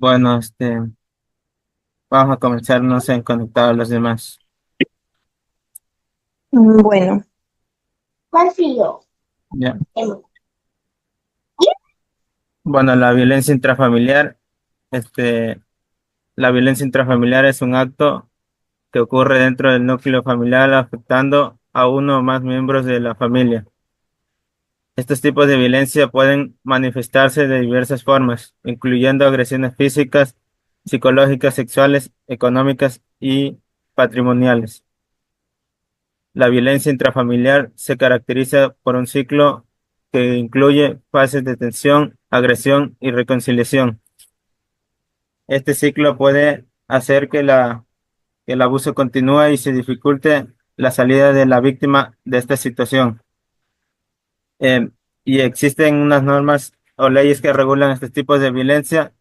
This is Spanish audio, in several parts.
Bueno, vamos a comenzar, no sé, en conectar a los demás. Bueno, Ya. Bueno, este, la violencia intrafamiliar es un acto que ocurre dentro del núcleo familiar afectando a uno o más miembros de la familia. Estos tipos de violencia pueden manifestarse de diversas formas, incluyendo agresiones físicas, psicológicas, sexuales, económicas y patrimoniales. La violencia intrafamiliar se caracteriza por un ciclo que incluye fases de tensión, agresión y reconciliación. Este ciclo puede hacer que el abuso continúe y se dificulte la salida de la víctima de esta situación. Eh, y existen unas normas o leyes que regulan estos tipos de violencia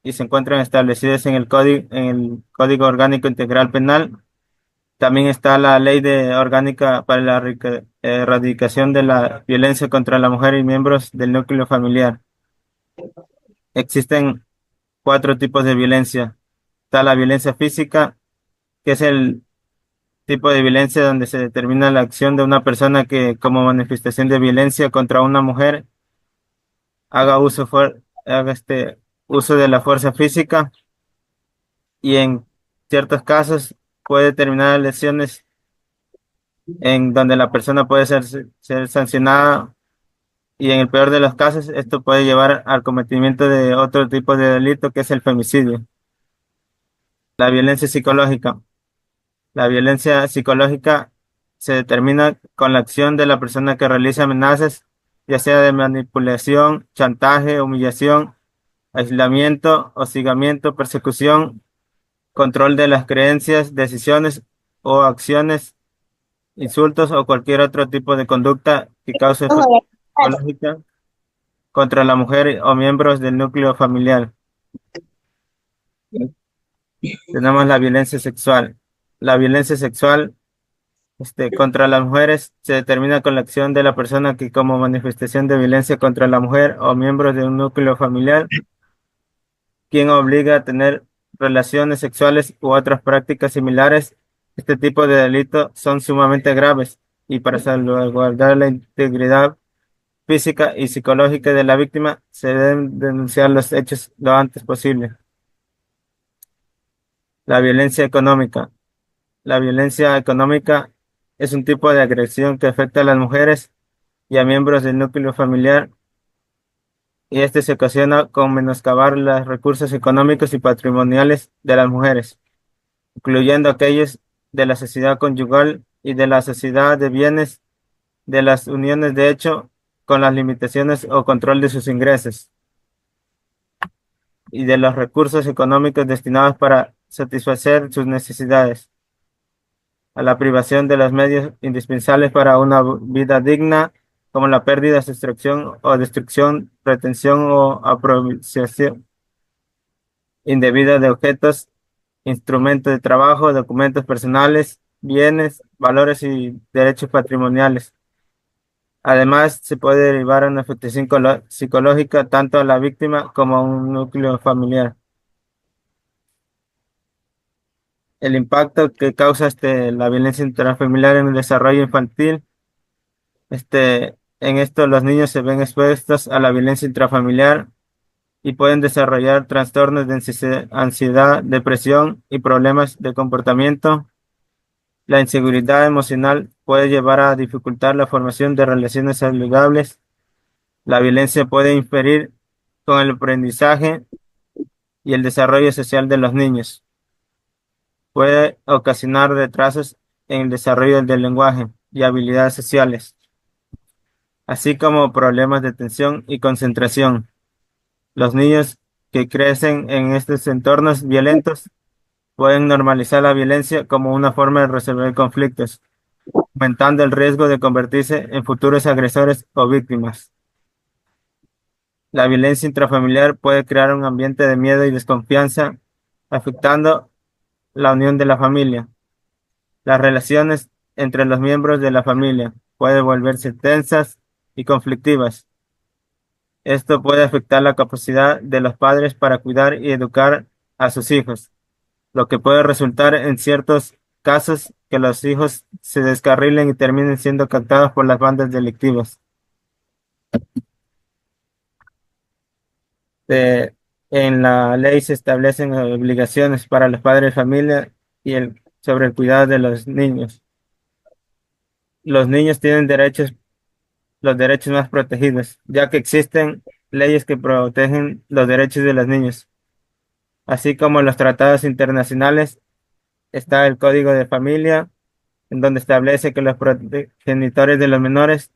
y se encuentran establecidas en el Código Orgánico Integral Penal. También está la ley orgánica para la erradicación de la violencia contra la mujer y miembros del núcleo familiar. Existen cuatro tipos de violencia. Está la violencia física, que es el tipo de violencia donde se determina la acción de una persona que, como manifestación de violencia contra una mujer, haga uso de la fuerza física y en ciertos casos puede determinar lesiones en donde la persona puede ser sancionada. Y en el peor de los casos, esto puede llevar al cometimiento de otro tipo de delito que es el femicidio. La violencia psicológica. La violencia psicológica se determina con la acción de la persona que realiza amenazas, ya sea de manipulación, chantaje, humillación, aislamiento, hostigamiento, persecución, control de las creencias, decisiones o acciones, insultos o cualquier otro tipo de conducta que cause fuerza psicológica contra la mujer o miembros del núcleo familiar. Tenemos la violencia sexual. La violencia sexual, contra las mujeres se determina con la acción de la persona que como manifestación de violencia contra la mujer o miembros de un núcleo familiar, quien obliga a tener relaciones sexuales u otras prácticas similares. Este tipo de delitos son sumamente graves y para salvaguardar la integridad física y psicológica de la víctima se deben denunciar los hechos lo antes posible. La violencia económica. La violencia económica es un tipo de agresión que afecta a las mujeres y a miembros del núcleo familiar, y este se ocasiona con menoscabar los recursos económicos y patrimoniales de las mujeres, incluyendo aquellos de la sociedad conyugal y de la sociedad de bienes de las uniones de hecho, con las limitaciones o control de sus ingresos y de los recursos económicos destinados para satisfacer sus necesidades, a la privación de los medios indispensables para una vida digna, como la pérdida, sustracción o destrucción, retención o apropiación indebida de objetos, instrumentos de trabajo, documentos personales, bienes, valores y derechos patrimoniales. Además, se puede derivar una afectación psicológica tanto a la víctima como a un núcleo familiar. El impacto que causa la violencia intrafamiliar en el desarrollo infantil. En esto los niños se ven expuestos a la violencia intrafamiliar y pueden desarrollar trastornos de ansiedad, depresión y problemas de comportamiento. La inseguridad emocional puede llevar a dificultar la formación de relaciones saludables. La violencia puede inferir con el aprendizaje y el desarrollo social de los niños. Puede ocasionar retrasos en el desarrollo del lenguaje y habilidades sociales, así como problemas de atención y concentración. Los niños que crecen en estos entornos violentos pueden normalizar la violencia como una forma de resolver conflictos, aumentando el riesgo de convertirse en futuros agresores o víctimas. La violencia intrafamiliar puede crear un ambiente de miedo y desconfianza, afectando la unión de la familia. Las relaciones entre los miembros de la familia pueden volverse tensas y conflictivas. Esto puede afectar la capacidad de los padres para cuidar y educar a sus hijos, lo que puede resultar en ciertos casos que los hijos se descarrilen y terminen siendo captados por las bandas delictivas. Eh, en la ley se establecen obligaciones para los padres de familia sobre el cuidado de los niños. Los niños tienen los derechos más protegidos, ya que existen leyes que protegen los derechos de los niños, así como los tratados internacionales. Está el Código de Familia, en donde establece que los progenitores de los menores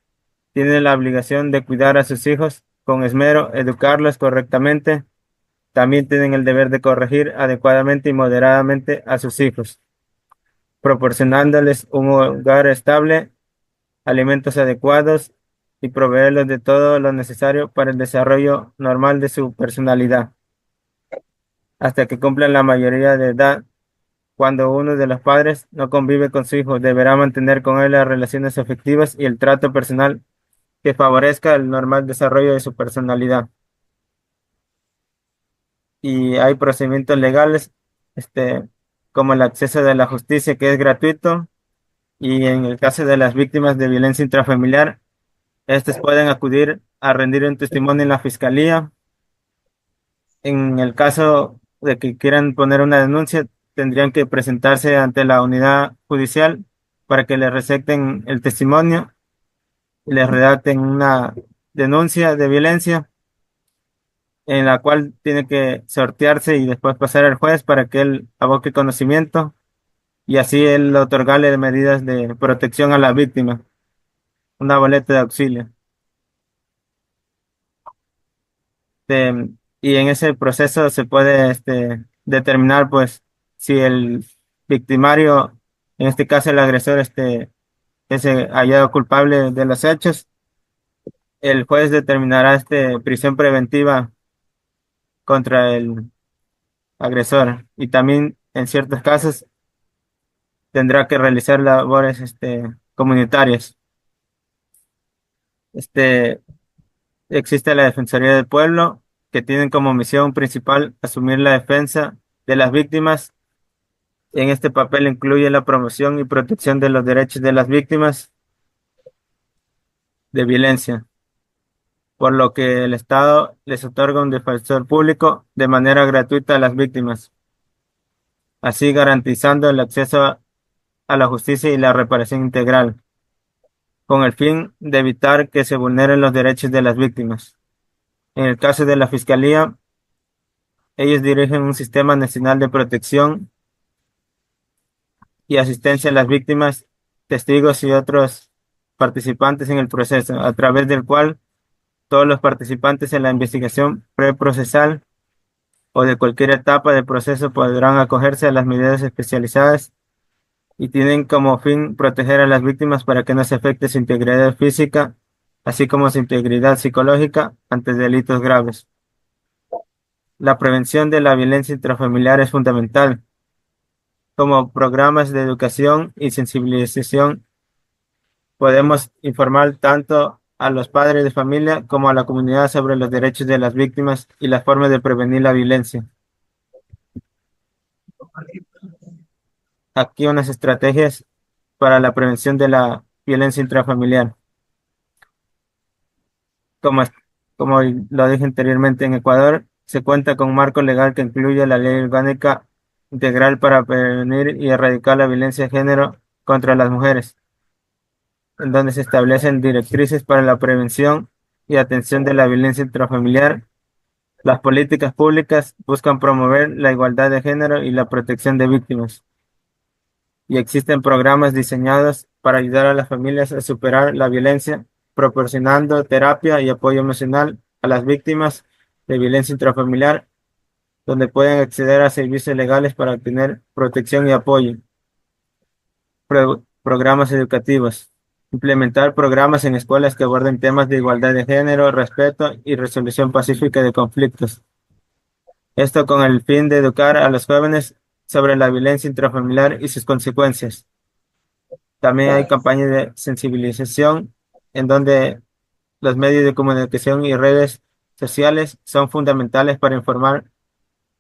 tienen la obligación de cuidar a sus hijos con esmero, educarlos correctamente. También tienen el deber de corregir adecuadamente y moderadamente a sus hijos, proporcionándoles un hogar estable, alimentos adecuados y proveerlos de todo lo necesario para el desarrollo normal de su personalidad, hasta que cumplan la mayoría de edad. Cuando uno de los padres no convive con su hijo, deberá mantener con él las relaciones afectivas y el trato personal que favorezca el normal desarrollo de su personalidad. Y hay procedimientos legales, este, como el acceso de la justicia, que es gratuito, y en el caso de las víctimas de violencia intrafamiliar, estas pueden acudir a rendir un testimonio en la fiscalía. En el caso de que quieran poner una denuncia, tendrían que presentarse ante la unidad judicial para que les recepten el testimonio y les redacten una denuncia de violencia, en la cual tiene que sortearse y después pasar al juez para que él aboque conocimiento y así él otorgarle medidas de protección a la víctima, una boleta de auxilio. Y en ese proceso se puede determinar pues si el victimario, en este caso el agresor, es hallado culpable de los hechos. El juez determinará prisión preventiva contra el agresor y también en ciertos casos tendrá que realizar labores comunitarias. Este, Existe la Defensoría del Pueblo, que tienen como misión principal asumir la defensa de las víctimas. En este papel incluye la promoción y protección de los derechos de las víctimas de violencia, por lo que el Estado les otorga un defensor público de manera gratuita a las víctimas, así garantizando el acceso a la justicia y la reparación integral, con el fin de evitar que se vulneren los derechos de las víctimas. En el caso de la Fiscalía, ellos dirigen un sistema nacional de protección y asistencia a las víctimas, testigos y otros participantes en el proceso, a través del cual todos los participantes en la investigación preprocesal o de cualquier etapa del proceso podrán acogerse a las medidas especializadas y tienen como fin proteger a las víctimas para que no se afecte su integridad física, así como su integridad psicológica ante delitos graves. La prevención de la violencia intrafamiliar es fundamental, como programas de educación y sensibilización. Podemos informar tanto a los padres de familia como a la comunidad sobre los derechos de las víctimas y las formas de prevenir la violencia. Aquí unas estrategias para la prevención de la violencia intrafamiliar. Como, como lo dije anteriormente, en Ecuador se cuenta con un marco legal que incluye la Ley Orgánica Integral para prevenir y erradicar la violencia de género contra las mujeres, en donde se establecen directrices para la prevención y atención de la violencia intrafamiliar. Las políticas públicas buscan promover la igualdad de género y la protección de víctimas, y existen programas diseñados para ayudar a las familias a superar la violencia, proporcionando terapia y apoyo emocional a las víctimas de violencia intrafamiliar, donde pueden acceder a servicios legales para obtener protección y apoyo. Programas educativos. Implementar programas en escuelas que aborden temas de igualdad de género, respeto y resolución pacífica de conflictos. Esto con el fin de educar a los jóvenes sobre la violencia intrafamiliar y sus consecuencias. También hay campañas de sensibilización en donde los medios de comunicación y redes sociales son fundamentales para informar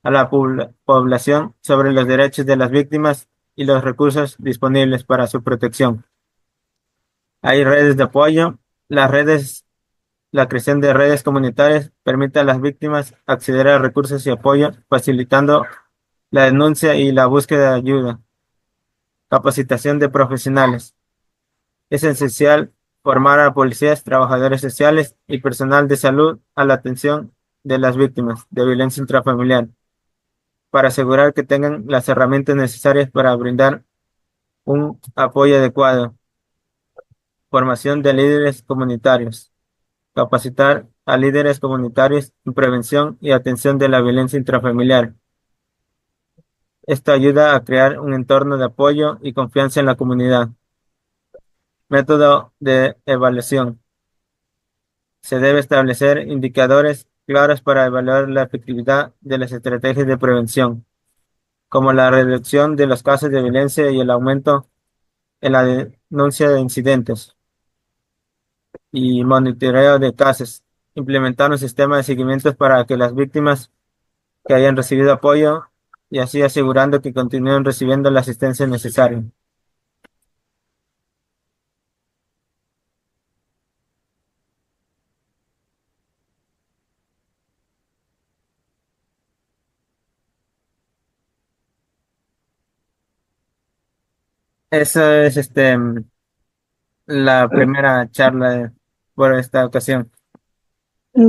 a la población sobre los derechos de las víctimas y los recursos disponibles para su protección. Hay redes de apoyo. La creación de redes comunitarias permite a las víctimas acceder a recursos y apoyo, facilitando la denuncia y la búsqueda de ayuda. Capacitación de profesionales. Es esencial formar a policías, trabajadores sociales y personal de salud a la atención de las víctimas de violencia intrafamiliar para asegurar que tengan las herramientas necesarias para brindar un apoyo adecuado. Formación de líderes comunitarios. Capacitar a líderes comunitarios en prevención y atención de la violencia intrafamiliar. Esto ayuda a crear un entorno de apoyo y confianza en la comunidad. Método de evaluación. Se debe establecer indicadores claros para evaluar la efectividad de las estrategias de prevención, como la reducción de los casos de violencia y el aumento en la denuncia de incidentes y monitoreo de casos. Implementar un sistema de seguimiento para que las víctimas que hayan recibido apoyo y así asegurando que continúen recibiendo la asistencia necesaria. Eso es la primera charla por esta ocasión.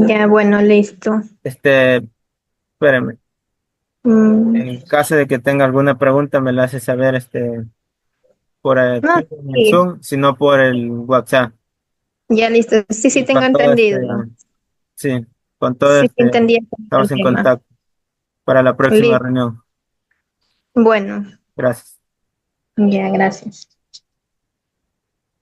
Ya, bueno, listo. Espérame. Mm, En caso de que tenga alguna pregunta, me la hace saber por no, aquí en el sí, Zoom, sino por el WhatsApp. ya listo. Sí, sí, Y tengo con todo entendido. sí, con todo Sí, sí, entendí el estamos en tema. contacto para la próxima Listo. reunión. Bueno, Gracias. ya, gracias.